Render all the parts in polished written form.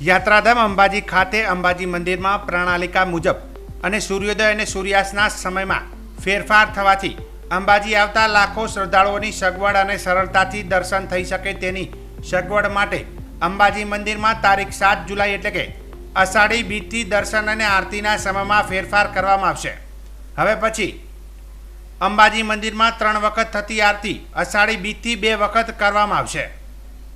યાત્રાધામ અંબાજી ખાતે અંબાજી મંદિરમાં પ્રણાલિકા મુજબ અને સૂર્યોદય અને સૂર્યાસ્તના સમયમાં ફેરફાર થવાથી અંબાજી આવતા લાખો શ્રદ્ધાળુઓની સગવડ અને સરળતાથી દર્શન થઈ શકે તેની સગવડ માટે અંબાજી મંદિરમાં તારીખ 7 જુલાઈ એટલે કે અષાઢી બીજથી દર્શન અને આરતીના સમયમાં ફેરફાર કરવામાં આવશે। હવે પછી અંબાજી મંદિરમાં 3 વખત થતી આરતી અષાઢી બીજથી 2 વખત કરવામાં આવશે।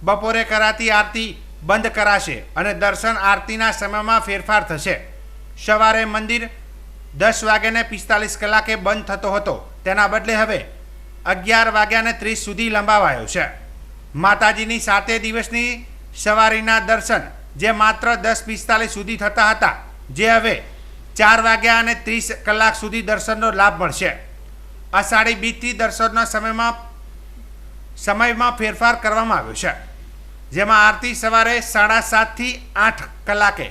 બપોરે કરાતી આરતી બંધ કરાશે અને દર્શન આરતીના સમયમાં ફેરફાર થશે। સવારે મંદિર 10:45 બંધ થતો હતો, તેના બદલે હવે 11:30 સુધી લંબાવાયો છે। માતાજીની 7 દિવસની સવારીના દર્શન જે માત્ર 10:45 સુધી થતા હતા, જે હવે 4:30 સુધી દર્શનનો લાભ મળશે। અષાઢી બીજથી દર્શનના સમયમાં ફેરફાર કરવામાં આવ્યો છે, જેમાં આરતી સવારે 7:30 થી 8 કલાકે,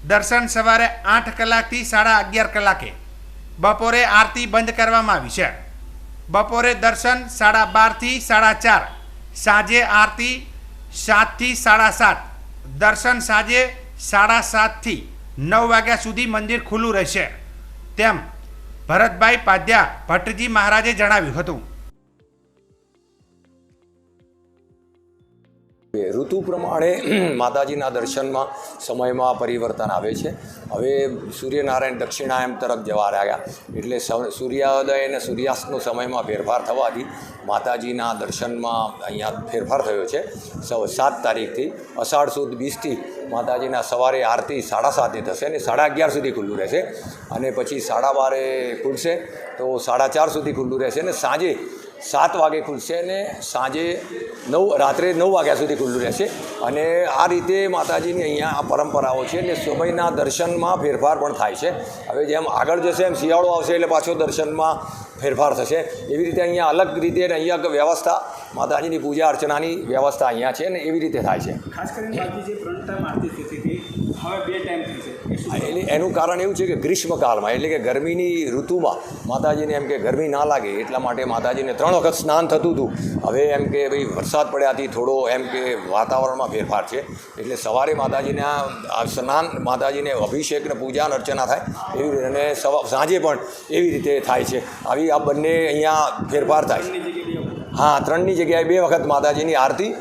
દર્શન સવારે 8 કલાકથી 11:30 બપોરે આરતી બંધ કરવામાં આવી છે। બપોરે દર્શન 12:30 થી 4:30, સાંજે આરતી 7 થી 7:30, દર્શન સાંજે 7:30 થી 9 વાગ્યા સુધી મંદિર ખુલ્લું રહેશે, તેમ ભરતભાઈ પાધ્યા ભટ્ટજી મહારાજે જણાવ્યું હતું। ઋતુ પ્રમાણે માતાજીના દર્શનમાં સમયમાં પરિવર્તન આવે છે। હવે સૂર્યનારાયણ દક્ષિણાયન તરફ જવા રહ્યા, એટલે સૂર્યોદય અને સૂર્યાસ્તનો સમયમાં ફેરફાર થવાથી માતાજીના દર્શનમાં અહીંયા ફેરફાર થયો છે। 7 તારીખથી અષાઢ સુદ બીજથી માતાજીના સવારે આરતી 7:30 થશે અને 11:30 સુધી ખુલ્લું રહેશે, અને પછી 12:30 ખુલશે તો 4:30 સુધી ખુલ્લું રહેશે, અને સાંજે 7 વાગે ખુલશે અને સાંજે રાત્રે 9 વાગ્યા સુધી ખુલ્લું રહેશે। અને આ રીતે માતાજીની અહીંયા આ પરંપરાઓ છે, એટલે સમયના દર્શનમાં ફેરફાર પણ થાય છે। હવે જેમ આગળ જશે એમ શિયાળો આવશે એટલે પાછો દર્શનમાં ફેરફાર થશે। એવી રીતે અહીંયા અલગ રીતે અહીંયા વ્યવસ્થા માતાજીની પૂજા અર્ચનાની વ્યવસ્થા અહીંયા છે ને એવી રીતે થાય છે। ખાસ કરીને જે 3 ટાઈમ આરતી થતી હતી હવે 2 ટાઈમ થશે, એટલે એનું કારણ એવું છે કે ગ્રીષ્મકાળમાં એટલે કે ગરમીની ઋતુમાં માતાજીને એમ કે ગરમી ના લાગે એટલા માટે માતાજીને 3 વખત સ્નાન થતું હતું। હવે એમ કે ભાઈ વરસાદ પડ્યાથી થોડો એમ કે વાતાવરણમાં ફેરફાર છે, એટલે સવારે માતાજીના સ્નાન, માતાજીને અભિષેક ને પૂજા અર્ચના થાય એવી રીતે, અને સાંજે પણ એવી રીતે થાય છે। આવી આ બંને અહીંયા ફેરફાર થાય છે। હા, 3ની જગ્યાએ 2 વખત માતાજીની આરતી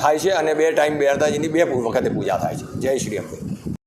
થાય છે અને 2 ટાઈમ માતાજીની 2 વખતે પૂજા થાય છે। જય શ્રી અંબે।